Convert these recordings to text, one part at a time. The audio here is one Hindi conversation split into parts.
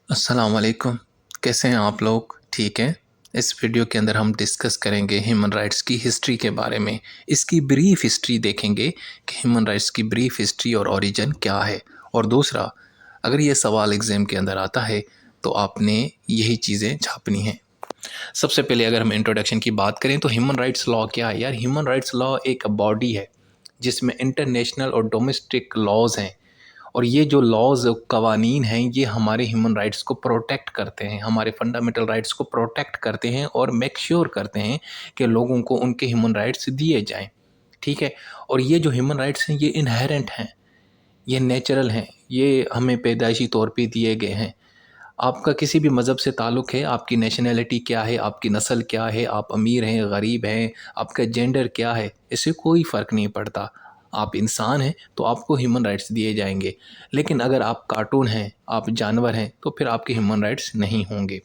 अस्सलाम वालेकुम। कैसे हैं आप लोग? ठीक हैं? इस वीडियो के अंदर हम डिस्कस करेंगे ह्यूमन राइट्स की हिस्ट्री के बारे में। इसकी ब्रीफ हिस्ट्री देखेंगे कि ह्यूमन राइट्स की ब्रीफ हिस्ट्री और ओरिजिन क्या है। और दूसरा, अगर ये सवाल एग्ज़ाम के अंदर आता है तो आपने यही चीज़ें छापनी हैं। सबसे पहले अगर हम इंट्रोडक्शन की बात करें तो ह्यूमन राइट्स लॉ क्या है? यार, ह्यूमन राइट्स लॉ एक बॉडी है जिसमें इंटरनेशनल और डोमेस्टिक लॉज़ हैं। और ये जो लॉज़ कवानीन हैं ये हमारे ह्यूमन राइट्स को प्रोटेक्ट करते हैं, हमारे फंडामेंटल राइट्स को प्रोटेक्ट करते हैं और मेक श्योर करते हैं कि लोगों को उनके ह्यूमन राइट्स दिए जाएँ। ठीक है? और ये जो ह्यूमन राइट्स हैं ये इनहेरेंट हैं, ये नेचुरल हैं, ये हमें पैदाइशी तौर पे दिए गए हैं। आपका किसी भी मज़हब से ताल्लुक़ है, आपकी नेशनैलिटी क्या है, आपकी नस्ल क्या है, आप अमीर हैं, गरीब हैं, आपका जेंडर क्या है, इससे कोई फ़र्क नहीं पड़ता। आप इंसान हैं तो आपको ह्यूमन राइट्स दिए जाएंगे। लेकिन अगर आप कार्टून हैं, आप जानवर हैं, तो फिर आपके ह्यूमन राइट्स नहीं होंगे।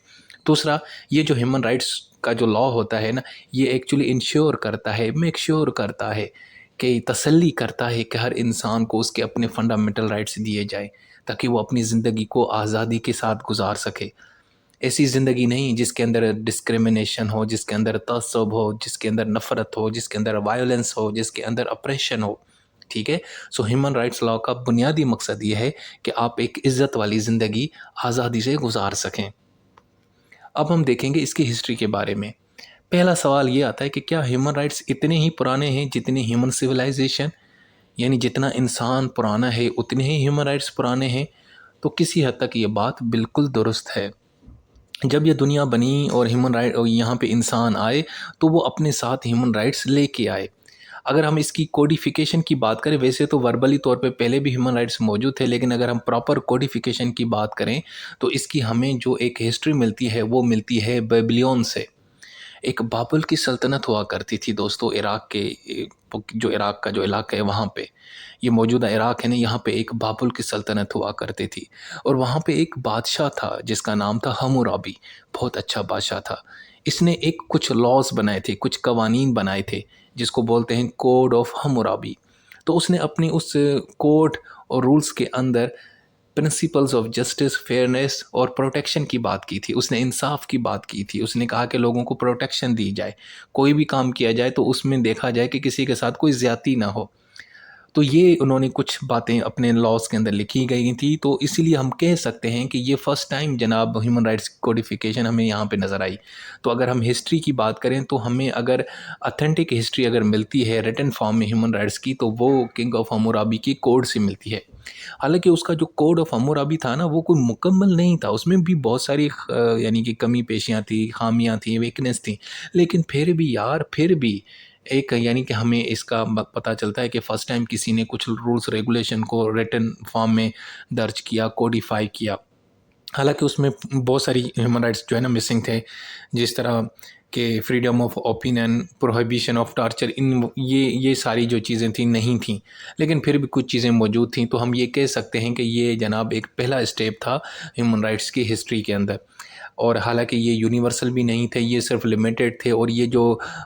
दूसरा, ये जो ह्यूमन राइट्स का जो लॉ होता है ना, ये एक्चुअली इंश्योर करता है, मेक श्योर करता है कि तसल्ली करता है कि हर इंसान को उसके अपने फंडामेंटल राइट्स दिए जाए ताकि वो अपनी ज़िंदगी को आज़ादी के साथ गुजार सके। ऐसी ज़िंदगी नहीं जिसके अंदर डिस्क्रिमिनेशन हो, जिसके अंदर तअस्सुब हो, जिसके अंदर नफ़रत हो, जिसके अंदर वायलेंस हो, जिसके अंदर ऑप्रेशन हो। ठीक है? सो ह्यूमन राइट्स लॉ का बुनियादी मकसद ये है कि आप एक इज़्ज़त वाली ज़िंदगी आज़ादी से गुजार सकें। अब हम देखेंगे इसकी हिस्ट्री के बारे में। पहला सवाल ये आता है कि क्या ह्यूमन राइट्स इतने ही पुराने हैं जितनी ह्यूमन सिविलाइजेशन? यानी जितना इंसान पुराना है उतने ही ह्यूमन राइट्स पुराने हैं? तो किसी हद तक ये बात बिल्कुल दुरुस्त है। जब ये दुनिया बनी और ह्यूमन राइट और यहाँ पे इंसान आए तो वो अपने साथ ह्यूमन राइट्स लेके आए। अगर हम इसकी कोडिफ़िकेशन की बात करें, वैसे तो वर्बली तौर पे पहले भी ह्यूमन राइट्स मौजूद थे, लेकिन अगर हम प्रॉपर कोडिफ़िकेशन की बात करें तो इसकी हमें जो एक हिस्ट्री मिलती है वो मिलती है बेबीलोन से। एक बाबुल की सल्तनत हुआ करती थी दोस्तों, इराक़ के जो इराक़ का जो इलाका है वहाँ पे, ये मौजूदा इराक़ है ना, यहाँ पे एक बाबुल की सल्तनत हुआ करती थी। और वहाँ पे एक बादशाह था जिसका नाम था हम्मुराबी, बहुत अच्छा बादशाह था। इसने एक कुछ लॉज़ बनाए थे, कुछ कवानीन बनाए थे जिसको बोलते हैं कोड ऑफ हम्मुराबी। तो उसने अपनी उस कोड और रूल्स के अंदर प्रिंसिपल्स ऑफ जस्टिस, फेयरनेस और प्रोटेक्शन की बात की थी। उसने इंसाफ की बात की थी। उसने कहा कि लोगों को प्रोटेक्शन दी जाए, कोई भी काम किया जाए तो उसमें देखा जाए कि किसी के साथ कोई ज़्यादती ना हो। तो ये उन्होंने कुछ बातें अपने लॉज़ के अंदर लिखी गई थी, तो इसीलिए हम कह सकते हैं कि ये फ़र्स्ट टाइम जनाब ह्यूमन राइट्स कोडिफ़िकेशन हमें यहाँ पे नज़र आई। तो अगर हम हिस्ट्री की बात करें तो हमें अगर ऑथेंटिक हिस्ट्री अगर मिलती है रिटन फॉर्म में ह्यूमन राइट्स की, तो वो किंग ऑफ हम्मुराबी की कोड से मिलती है। हालाँकि उसका जो कोड ऑफ हम्मुराबी था ना, वो कोई मुकम्मल नहीं था, उसमें भी बहुत सारी यानी कि कमी पेशियाँ थी, ख़ामियाँ थी, वीकनेस थी। लेकिन फिर भी यार, फिर भी एक यानी कि हमें इसका पता चलता है कि फ़र्स्ट टाइम किसी ने कुछ रूल्स रेगुलेशन को रिटन फॉर्म में दर्ज किया, कोडिफ़ाई किया। हालाँकि उसमें बहुत सारी ह्यूमन राइट्स जो है ना मिसिंग थे, जिस तरह के freedom of opinion, prohibition of torture, इन ये सारी जो चीज़ें थी नहीं थी। लेकिन फिर भी कुछ चीज़ें मौजूद थीं, तो हम ये कह सकते हैं कि ये जनाब एक पहला स्टेप था ह्यूमन राइट्स की हिस्ट्री के अंदर। और हालाँकि ये यूनिवर्सल भी नहीं थे, ये सिर्फ़ लिमिटेड थे। और ये जो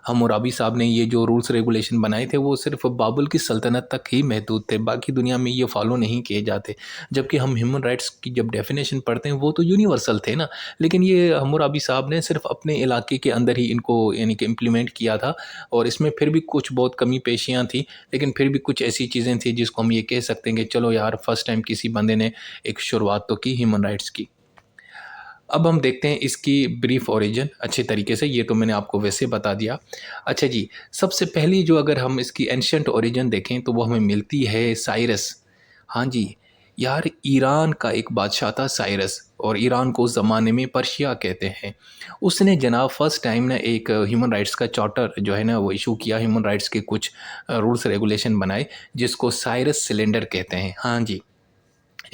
हम्मुराबी साहब ने ये जो रूल्स रेगुलेशन बनाए थे वो सिर्फ़ बाबुल की सल्तनत तक ही महदूद थे, बाकी दुनिया में ये फ़ॉलो नहीं किए जाते। जबकि हम ह्यूमन राइट्स की जब डेफ़िनेशन पढ़ते हैं वो तो यूनिवर्सल थे ना, लेकिन ये हम्मुराबी साहब ने सिर्फ़ अपने इलाके के अंदर ही इनको यानी कि इम्प्लीमेंट किया था। और इसमें फिर भी कुछ बहुत कमी पेशियाँ थी, लेकिन फिर भी कुछ ऐसी चीज़ें थी जिसको हम ये कह सकते हैं कि चलो यार, फ़र्स्ट टाइम किसी बंदे ने एक शुरुआत तो की ह्यूमन राइट्स की। अब हम देखते हैं इसकी ब्रीफ ओरिजिन अच्छे तरीके से, ये तो मैंने आपको वैसे बता दिया। अच्छा जी, सबसे पहली जो अगर हम इसकी एंशिएंट ओरिजिन देखें तो वो हमें मिलती है साइरस। हाँ जी, यार ईरान का एक बादशाह था साइरस, और ईरान को उस ज़माने में पर्शिया कहते हैं। उसने जनाब फर्स्ट टाइम ना एक ह्यूमन राइट्स का चार्टर जो है ना वो इशू किया, ह्यूमन राइट्स के कुछ रूल्स रेगुलेशन बनाए जिसको साइरस सिलेंडर कहते हैं। हाँ जी,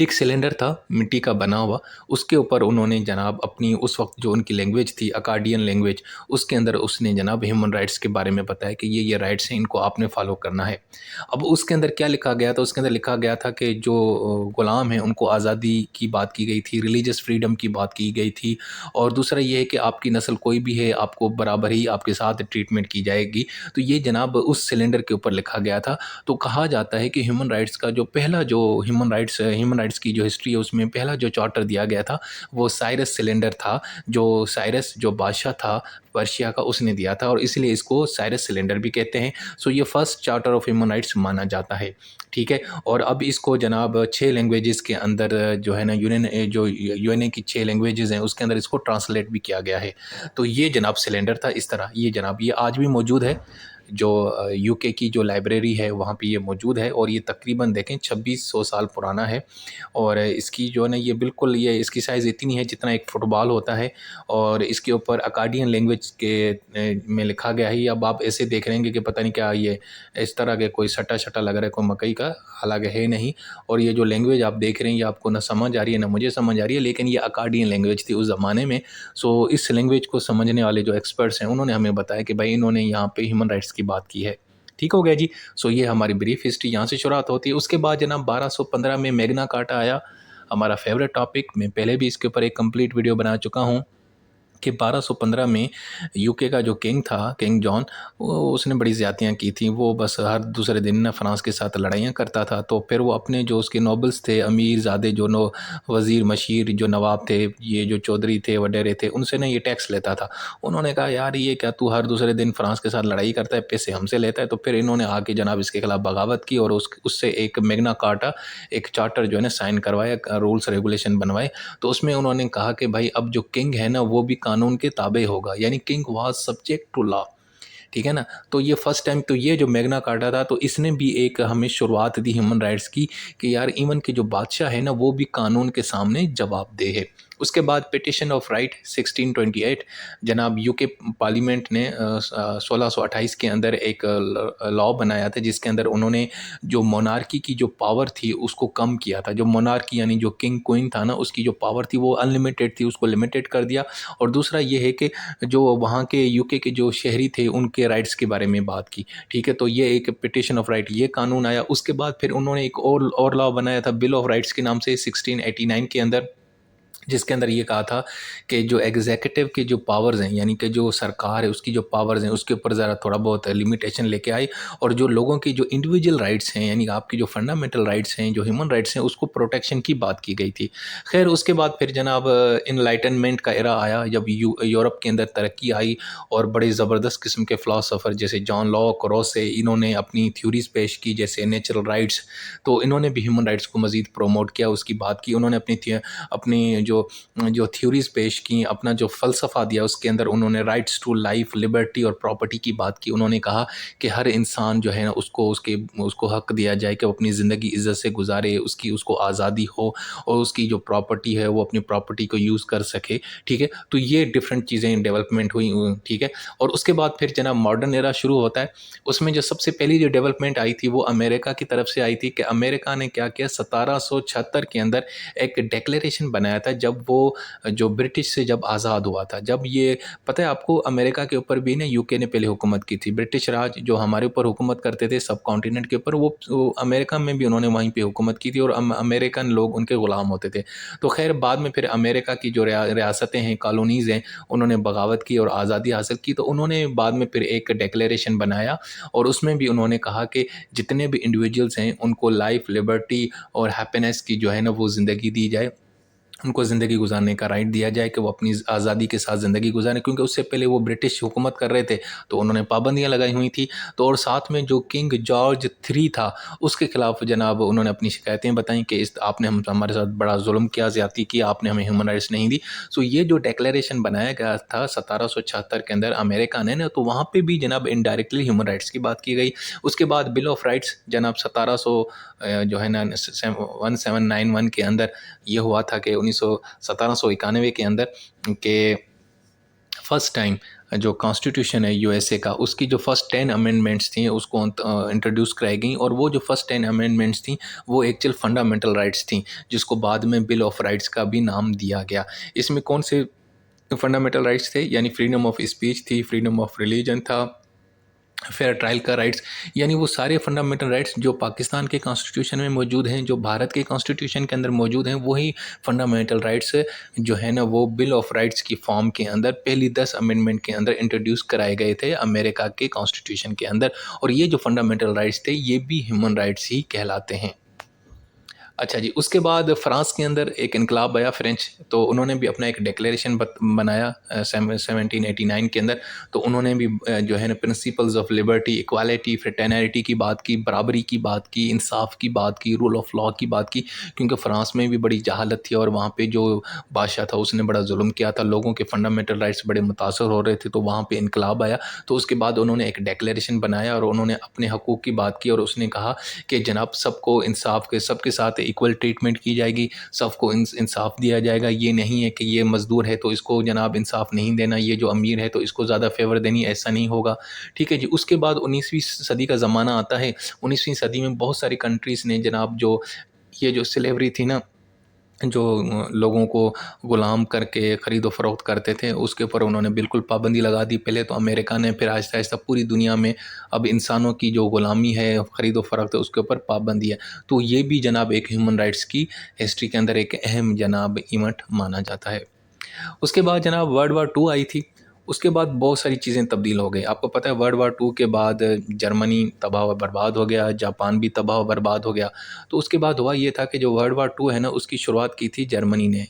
एक सिलेंडर था मिट्टी का बना हुआ, उसके ऊपर उन्होंने जनाब अपनी उस वक्त जो उनकी लैंग्वेज थी अकाडियन लैंग्वेज, उसके अंदर उसने जनाब ह्यूमन राइट्स के बारे में बताया कि ये राइट्स हैं, इनको आपने फॉलो करना है। अब उसके अंदर क्या लिखा गया था? उसके अंदर लिखा गया था कि जो ग़ुलाम हैं उनको आज़ादी की बात की गई थी, रिलीजियस फ्रीडम की बात की गई थी, और दूसरा ये है कि आपकी नस्ल कोई भी है आपको बराबर ही आपके साथ ट्रीटमेंट की जाएगी। तो ये जनाब उस सिलेंडर के ऊपर लिखा गया था। तो कहा जाता है कि ह्यूमन राइट्स राइट्स की जो हिस्ट्री है उसमें पहला जो चार्टर दिया गया था वो साइरस सिलेंडर था, जो साइरस जो बादशाह था पर्शिया का उसने दिया था, और इसलिए इसको साइरस सिलेंडर भी कहते हैं। सो ये first charter of human rights माना जाता है, ठीक है। और अब इसको जनाब 6 लैंग्वेजेस के अंदर जो है ना यूएनए की 6 लैंग्वेजेस हैं उसके अंदर इसको ट्रांसलेट भी किया गया है। तो ये जनाब सिलेंडर था इस तरह, ये जनाब ये आज भी मौजूद है, जो यूके की जो लाइब्रेरी है वहाँ पे ये मौजूद है, और ये तकरीबन देखें 2600 साल पुराना है। और इसकी जो है ना ये बिल्कुल ये इसकी साइज़ इतनी है जितना एक फ़ुटबॉल होता है, और इसके ऊपर अकाडियन लैंग्वेज के में लिखा गया है। अब आप ऐसे देख रहेंगे कि पता नहीं क्या ये इस तरह के कोई सटा लग रहा है कोई मकई का, हालांकि है नहीं। और ये जो लैंग्वेज आप देख रहे हैं ये आपको ना समझ आ रही है ना मुझे समझ आ रही है, लेकिन ये अकाडियन लैंग्वेज थी उस ज़माने में। सो इस लैंग्वेज को समझने वाले जो एक्सपर्ट्स हैं उन्होंने हमें बताया कि भाई इन्होंने यहाँ पे ह्यूमन राइट्स की बात की है। ठीक हो गया जी। सो ये हमारी ब्रीफ हिस्ट्री यहाँ से शुरुआत होती है। उसके बाद जनाब 1215 में मैग्ना कार्टा आया, हमारा फेवरेट टॉपिक। मैं पहले भी इसके ऊपर एक कंप्लीट वीडियो बना चुका हूँ कि 1215 में यूके का जो किंग था, किंग जॉन, वो उसने बड़ी ज़्यादतियाँ की थी। वो बस हर दूसरे दिन ना फ्रांस के साथ लड़ाइयाँ करता था। तो फिर वो अपने जो उसके नोबल्स थे, अमीर ज़ादे जो वज़ीर मशीर जो नवाब थे, ये जो चौधरी थे वडेरे थे, उनसे ना ये टैक्स लेता था। उन्होंने कहा यार ये क्या तू हर दूसरे दिन फ्रांस के साथ लड़ाई करता है, पैसे हमसे लेता है। तो फिर इन्होंने आके जनाब इसके खिलाफ बगावत की और उससे एक मैग्ना कार्टा, एक चार्टर जो है ना साइन करवाया, रूल्स रेगुलेशन बनवाए। तो उसमें उन्होंने कहा कि भाई अब जो किंग है ना वो भी कानून के ताबे होगा, यानी king was subject to law, ठीक है ना। तो ये फर्स्ट टाइम तो ये जो मैग्ना कार्टा था तो इसने भी एक हमें शुरुआत दी ह्यूमन राइट्स की कि यार इवन के जो बादशाह है ना वो भी कानून के सामने जवाबदेह है। उसके बाद पिटिशन ऑफ राइट 1628, जनाब यूके पार्लियामेंट ने 1628 के अंदर एक लॉ बनाया था जिसके अंदर उन्होंने जो मोनार्की की जो पावर थी उसको कम किया था। जो मोनार्की यानी जो किंग क्वीन था ना उसकी जो पावर थी वो अनलिमिटेड थी, उसको लिमिटेड कर दिया। और दूसरा ये है कि जो वहाँ के यूके के जो शहरी थे उनके राइट्स के बारे में बात की, ठीक है। तो ये एक पिटिशन ऑफ राइट ये कानून आया। उसके बाद फिर उन्होंने एक और लॉ बनाया था बिल ऑफ राइट्स के नाम से 1689 के अंदर, जिसके अंदर ये कहा था कि जो एग्जीक्यूटिव के जो पावर्स हैं यानी कि जो सरकार है उसकी जो पावर्स हैं उसके ऊपर ज़रा थोड़ा बहुत लिमिटेशन लेके आई, और जो लोगों की जो इंडिविजुअल राइट्स हैं यानी आपकी जो फंडामेंटल राइट्स हैं जो ह्यूमन राइट्स हैं उसको प्रोटेक्शन की बात की गई थी। खैर उसके बाद फिर जनाब इनलाइटनमेंट का एरा आया जब यूरोप के अंदर तरक्की आई, और बड़े ज़बरदस्त किस्म के फ़िलासफ़र जैसे जॉन लॉक, रोसे, इन्होंने अपनी थ्योरीज पेश की जैसे नेचुरल राइट्स। तो इन्होंने भी ह्यूमन राइट्स को मज़ीद प्रोमोट किया, उसकी बात की। उन्होंने अपनी जो थ्योरीज पेश की, अपना जो फ़लसफ़ा दिया उसके अंदर उन्होंने राइट्स टू लाइफ, लिबर्टी और प्रॉपर्टी की बात की। उन्होंने कहा कि हर इंसान जो है ना उसको हक़ दिया जाए कि वो अपनी ज़िंदगी इज़्ज़त से गुजारे, उसको आज़ादी हो और उसकी जो प्रॉपर्टी है वो अपनी प्रॉपर्टी को यूज़ कर सके, ठीक है। तो ये डिफरेंट चीज़ें डेवलपमेंट हुई, ठीक है। और उसके बाद फिर जना मॉडर्न एरा शुरू होता है। उसमें जो सबसे पहली जो डेवलपमेंट आई थी वो अमेरिका की तरफ से आई थी कि अमेरिका ने क्या किया 1776 के अंदर एक डिक्लेरेशन बनाया था जब वो जो ब्रिटिश से जब आज़ाद हुआ था। जब ये पता है आपको अमेरिका के ऊपर भी ना यूके ने पहले हुकूमत की थी। ब्रिटिश राज जो हमारे ऊपर हुकूमत करते थे सब कॉन्टिनेंट के ऊपर, वो अमेरिका में भी उन्होंने वहीं पे हुकूमत की थी और अमेरिकन लोग उनके ग़ुलाम होते थे। तो खैर बाद में फिर अमेरिका की जो रियासतें हैं, कॉलोनीज़ हैं, उन्होंने बगावत की और आज़ादी हासिल की। तो उन्होंने बाद में फिर एक डिक्लेरेशन बनाया और उसमें भी उन्होंने कहा कि जितने भी इंडिविजुअल्स हैं उनको लाइफ, लिबर्टी और हैप्पीनेस की जो है ना वो ज़िंदगी दी जाए, उनको ज़िंदगी गुजारने का राइट दिया जाए कि वो अपनी आज़ादी के साथ ज़िंदगी गुजारें, क्योंकि उससे पहले वो ब्रिटिश हुकूमत कर रहे थे तो उन्होंने पाबंदियाँ लगाई हुई थी। तो और साथ में जो किंग जॉर्ज III था उसके ख़िलाफ़ जनाब उन्होंने अपनी शिकायतें बताई कि आपने हमारे साथ बड़ा जुल्म किया, ज़्यादती की, आपने हमें ह्यूमन राइट्स नहीं दी। सो ये जो डिक्लेरेशन बनाया गया था 1776 के अंदर अमेरिका ने ना, तो वहाँ पर भी जनाब इनडायरेक्टली ह्यूमन राइट्स की बात की गई। उसके बाद बिल ऑफ राइट्स जनाब 1700 जो है ना 1791 के अंदर ये हुआ था कि 1791 के अंदर के फर्स्ट टाइम जो कॉन्स्टिट्यूशन है यूएसए का उसकी जो फर्स्ट 10 अमेंडमेंट्स थी उसको इंट्रोड्यूस कराई गई, और वो जो फर्स्ट 10 अमेंडमेंट्स थी वो एक्चुअल फंडामेंटल राइट्स थी जिसको बाद में बिल ऑफ राइट्स का भी नाम दिया गया। इसमें कौन से फंडामेंटल राइट्स थे, यानी फ्रीडम ऑफ स्पीच थी, फ्रीडम ऑफ रिलीजन था, फेयर ट्रायल का राइट्स, यानी वो सारे फंडामेंटल राइट्स जो पाकिस्तान के कॉन्स्टिट्यूशन में मौजूद हैं, जो भारत के कॉन्स्टिट्यूशन के अंदर मौजूद हैं, वही फंडामेंटल राइट्स जो है ना वो बिल ऑफ राइट्स की फॉर्म के अंदर पहली 10 अमेंडमेंट के अंदर इंट्रोड्यूस कराए गए थे अमेरिका के कॉन्स्टिट्यूशन के अंदर। और ये जो फंडामेंटल राइट्स थे ये भी ह्यूमन राइट्स ही कहलाते हैं। अच्छा जी, उसके बाद फ्रांस के अंदर एक इनकलाब आया फ्रेंच, तो उन्होंने भी अपना एक डिक्लेरेशन बनाया 1789 के अंदर। तो उन्होंने भी जो है ना principles of liberty, equality, fraternity की बात की, बराबरी की बात की, इंसाफ की बात की, रूल ऑफ लॉ की बात की, क्योंकि फ्रांस में भी बड़ी जहालत थी और वहाँ पे जो बादशाह था उसने बड़ा जुल्म किया था, लोगों के फंडामेंटल राइट्स बड़े मुतासर हो रहे थे, तो वहाँ पे इनकलाब आया। तो उसके बाद उन्होंने एक डिक्लेरेशन बनाया और उन्होंने अपने हकूक़ की बात की और उसने कहा कि जनाब सबको इंसाफ के, सबके साथ इक्वल ट्रीटमेंट की जाएगी, सबको इंसाफ दिया जाएगा। ये नहीं है कि ये मज़दूर है तो इसको जनाब इंसाफ नहीं देना, ये जो अमीर है तो इसको ज़्यादा फेवर देनी, ऐसा नहीं होगा। ठीक है जी। उसके बाद 19वीं सदी का ज़माना आता है। 19वीं सदी में बहुत सारी कंट्रीज़ ने जनाब जो ये जो स्लेवरी थी ना, जो लोगों को गुलाम करके ख़रीदो फ़रोख्त करते थे, उसके ऊपर उन्होंने बिल्कुल पाबंदी लगा दी। पहले तो अमेरिका ने, फिर आहिस्ता-आहिस्ता पूरी दुनिया में अब इंसानों की जो ग़ुलामी है, ख़रीदो फ़रोख्त है, उसके ऊपर पाबंदी है। तो ये भी जनाब एक ह्यूमन राइट्स की हिस्ट्री के अंदर एक अहम जनाब इवेंट माना जाता है। उसके बाद जनाब वर्ल्ड वार टू आई थी। उसके बाद बहुत सारी चीज़ें तब्दील हो गई। आपको पता है वर्ल्ड वार टू के बाद जर्मनी तबाह व बर्बाद हो गया, जापान भी तबाह व बर्बाद हो गया। तो उसके बाद हुआ ये था कि जो वर्ल्ड वार टू है ना, उसकी शुरुआत की थी जर्मनी ने,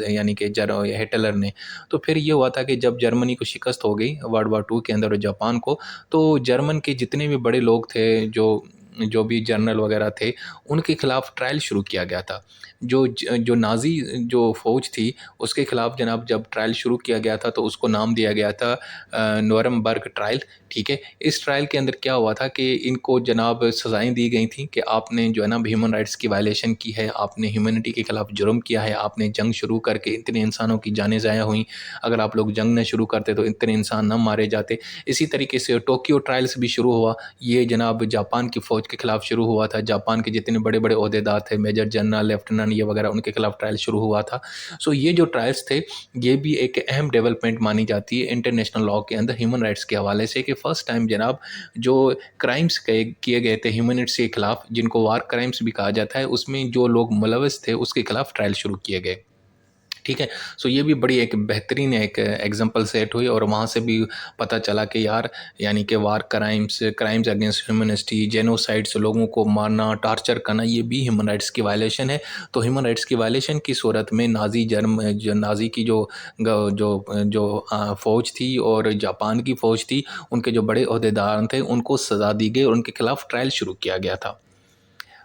यानी कि हिटलर ने। तो फिर ये हुआ था कि जब जर्मनी को शिकस्त हो गई वर्ल्ड वार टू के अंदर और जापान को, तो जर्मन के जितने भी बड़े लोग थे, जो जो भी जनरल वगैरह थे, उनके खिलाफ ट्रायल शुरू किया गया था। जो नाज़ी जो फ़ौज थी, उसके खिलाफ जनाब जब ट्रायल शुरू किया गया था, तो उसको नाम दिया गया था न्यूरमबर्ग ट्रायल। ठीक है। इस ट्रायल के अंदर क्या हुआ था कि इनको जनाब सज़ाएँ दी गई थी कि आपने जो है ना ह्यूमन राइट्स की वायलेशन की है, आपने ह्यूमैनिटी के खिलाफ जुर्म किया है, आपने जंग शुरू करके इतने इंसानों की जानें ज़ाया हुई। अगर आप लोग जंग न शुरू करते तो इतने इंसान ना मारे जाते। इसी तरीके से टोक्यो ट्रायल्स भी शुरू हुआ। ये जनाब जापान की फ़ौज के खिलाफ शुरू हुआ था। जापान के जितने बड़े-बड़े ओहदेदार थे, मेजर जनरल, लेफ्टिनेंट ये वगैरह, उनके खिलाफ ट्रायल शुरू हुआ था। सो ये जो ट्रायल्स थे, ये भी एक अहम डेवलपमेंट मानी जाती है इंटरनेशनल लॉ के अंदर ह्यूमन राइट्स के हवाले से, कि फ़र्स्ट टाइम जनाब जो क्राइम्स किए गए थे ह्यूमैनिटी के खिलाफ, जिनको वार क्राइम्स भी कहा जाता है, उसमें जो लोग मुलविस थे उसके खिलाफ ट्रायल शुरू किए गए। ठीक है। सो ये भी बड़ी एक बेहतरीन एक एग्जांपल सेट हुई और वहाँ से भी पता चला कि यार, यानी कि war crimes, crimes against humanity, genocides, लोगों को मारना, टार्चर करना, ये भी ह्यूमन राइट्स की वायलेशन है। तो ह्यूमन राइट्स की वायलेशन की सूरत में नाज़ी की फ़ौज थी और जापान की फ़ौज थी, उनके जो बड़े ओहदेदार थे, उनको सज़ा दी गई और उनके खिलाफ ट्रायल शुरू किया गया था।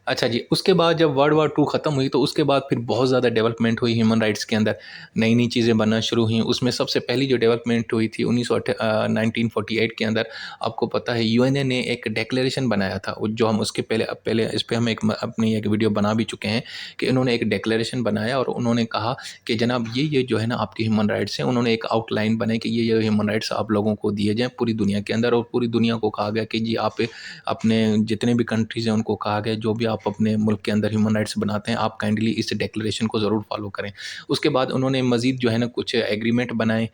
अच्छा जी, उसके बाद जब वर्ल्ड वार टू ख़त्म हुई, तो उसके बाद फिर बहुत ज़्यादा डेवलपमेंट हुई ह्यूमन राइट्स के अंदर, नई-नई चीज़ें बनना शुरू हुईं। उसमें सबसे पहली जो डेवलपमेंट हुई थी 1948 के अंदर, आपको पता है यूएनए ने एक डिक्लेरेशन बनाया था, जो हम उसके पहले इस पे हम अपनी एक वीडियो बना भी चुके हैं, कि इन्होंने एक डिक्लेरेशन बनाया और उन्होंने कहा कि जनाब ये जो है ना आपके ह्यूमन राइट्स हैं। उन्होंने एक आउटलाइन बनाई कि ये ह्यूमन राइट्स आप लोगों को दिए जाएँ पूरी दुनिया के अंदर, और पूरी दुनिया को कहा गया कि जी आप अपने जितने भी कंट्रीज़ हैं उनको कहा गया, जो भी आप अपने मुल्क के अंदर ह्यूमन राइट्स बनाते हैं, आप काइंडली इस डिक्लेरेशन को ज़रूर फॉलो करें। उसके बाद उन्होंने मज़ीद जो है ना कुछ एग्रीमेंट बनाए,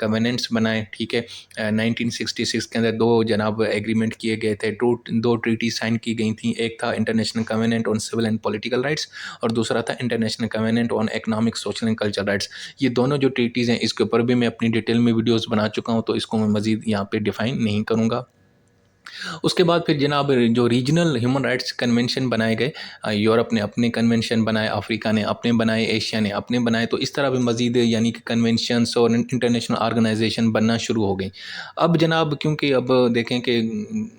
कवेनेंट्स बनाए। ठीक है। 1966 के अंदर 2 जनाब एग्रीमेंट किए गए थे, 2 ट्रीटी साइन की गई थी। एक था international covenant on civil and political rights और दूसरा था international covenant on economic, social and cultural rights. ये दोनों जो ट्रीटीज़ हैं, इसके ऊपर भी मैं अपनी डिटेल में वीडियोज़ बना चुका हूँ, तो इसको मैं मज़ीद यहाँ पे डिफ़ाइन नहीं करूँगा। उसके बाद फिर जनाब जो रीजनल ह्यूमन राइट्स कन्वेंशन बनाए गए, यूरोप ने अपने कन्वेंशन बनाए, अफ्रीका ने अपने बनाए, एशिया ने अपने बनाए, तो इस तरह भी मज़ीद यानी कि कन्वेंशंस और इंटरनेशनल ऑर्गेनाइजेशन बनना शुरू हो गई। अब जनाब क्योंकि अब देखें कि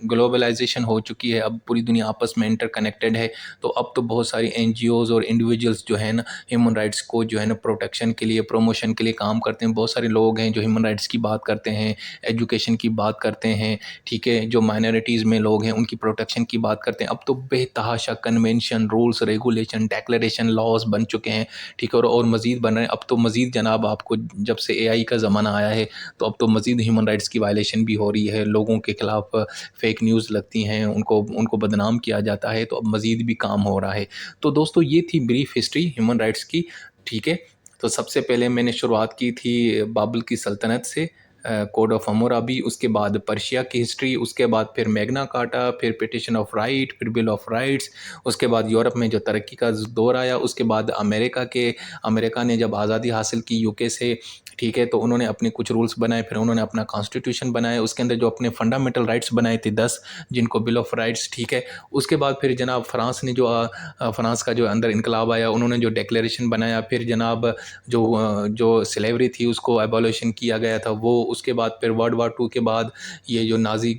ग्लोबलाइजेशन हो चुकी है, अब पूरी दुनिया आपस में इंटरकनेक्टेड है, तो अब तो बहुत सारी एनजीओज़ और इंडिविजुअल्स जो है ना ह्यूमन राइट्स को जो है ना प्रोटेक्शन के लिए, प्रमोशन के लिए काम करते हैं। बहुत सारे लोग हैं जो ह्यूमन राइट्स की बात करते हैं, एजुकेशन की बात करते हैं। ठीक है। जो माइनॉरिटीज़ में लोग हैं उनकी प्रोटेक्शन की बात करते हैं। अब तो बेतहाशा convention, rules, regulation, declaration, laws बन चुके हैं। ठीक है। और मज़ीद बन रहे हैं। अब तो मज़ीद जनाब आपको जब से एआई का ज़माना आया है, तो अब तो मज़ीद ह्यूमन राइट्स की वायलेशन भी हो रही है, लोगों के खिलाफ फेक न्यूज़ लगती हैं, उनको उनको बदनाम किया जाता है, तो अब मज़ीद भी काम हो रहा है। तो दोस्तों ये थी ब्रीफ हिस्ट्री ह्यूमन राइट्स की। ठीक है। तो सबसे पहले मैंने शुरुआत की थी बाबर की सल्तनत से, कोड ऑफ हम्मुराबी, उसके बाद पर्शिया की हिस्ट्री, उसके बाद फिर मैग्ना कार्टा, फिर पिटिशन ऑफ राइट, फिर बिल ऑफ राइट्स, उसके बाद यूरोप में जो तरक्की का दौर आया, उसके बाद अमेरिका ने जब आज़ादी हासिल की यूके से, ठीक है, तो उन्होंने अपने कुछ रूल्स बनाए, फिर उन्होंने अपना कॉन्स्टिट्यूशन बनाया, उसके अंदर जो अपने फंडामेंटल राइट्स बनाए थे 10, जिनको बिल ऑफ राइट्स, ठीक है। उसके बाद फिर जनाब फ्रांस ने फ्रांस का जो अंदर इनकलाब आया, उन्होंने जो डिक्लेरेशन बनाया, फिर जनाब जो स्लेवरी थी उसको एबॉलिशन किया गया था वो, उसके बाद फिर वर्ल्ड वार 2 के बाद ये जो नाजी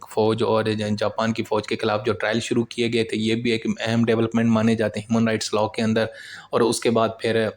फ़ौज और जापान की फ़ौज के ख़िलाफ़ जो ट्रायल शुरू किए गए थे, ये भी एक अहम डेवलपमेंट माने जाते हैं ह्यूमन राइट्स लॉ के अंदर। और उसके बाद फिर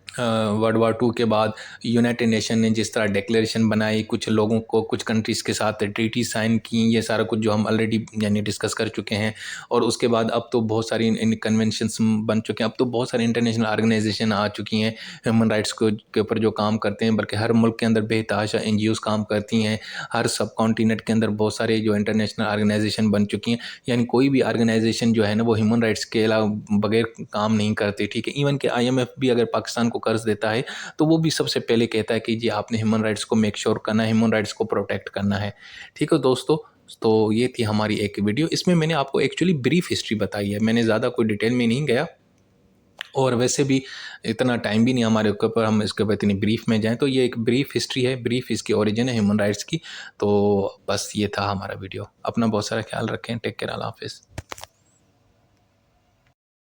वर्ल्ड वार 2 के बाद यूनाइटेड नेशन ने जिस तरह डिक्लेरेशन बनाई, कुछ लोगों को कुछ कंट्रीज़ के साथ ट्रीटी साइन की, ये सारा कुछ जो हम ऑलरेडी यानी डिस्कस कर चुके हैं। और उसके बाद अब तो बहुत सारी इन कन्वेंशंस बन चुके हैं, अब तो बहुत सारी इंटरनेशनल ऑर्गेनाइजेशन आ चुकी हैं ह्यूमन राइट्स को के ऊपर जो काम करते हैं, बल्कि हर मुल्क के अंदर बेतहाशा NGOs काम करती हैं, हर सब कॉन्टिनेंट के अंदर बहुत सारे जो इंटरनेशनल ऑर्गेनाइजेशन बन चुकी हैं। यानी कोई भी ऑर्गेनाइजेशन जो है ना वो ह्यूमन राइट्स के अलावा बगैर काम नहीं करती, ठीक है। इवन कि IMF भी अगर पाकिस्तान को कर्ज देता है तो वो भी सबसे पहले कहता है कि जी आपने ह्यूमन राइट्स को मेक श्योर करना है, ह्यूमन राइट्स को प्रोटेक्ट करना है, ठीक है दोस्तों। तो ये थी हमारी एक वीडियो, इसमें मैंने आपको एक्चुअली ब्रीफ हिस्ट्री बताई है, मैंने ज़्यादा कोई डिटेल में नहीं गया, और वैसे भी इतना टाइम भी नहीं हमारे ऊपर हम इसके ऊपर इतनी ब्रीफ में जाएं। तो ये एक ब्रीफ हिस्ट्री है, ब्रीफ इसकी ओरिजिन है ह्यूमन राइट्स की। तो बस ये था हमारा वीडियो। अपना बहुत सारा ख्याल रखें। Take care. अल्लाह हाफिज़।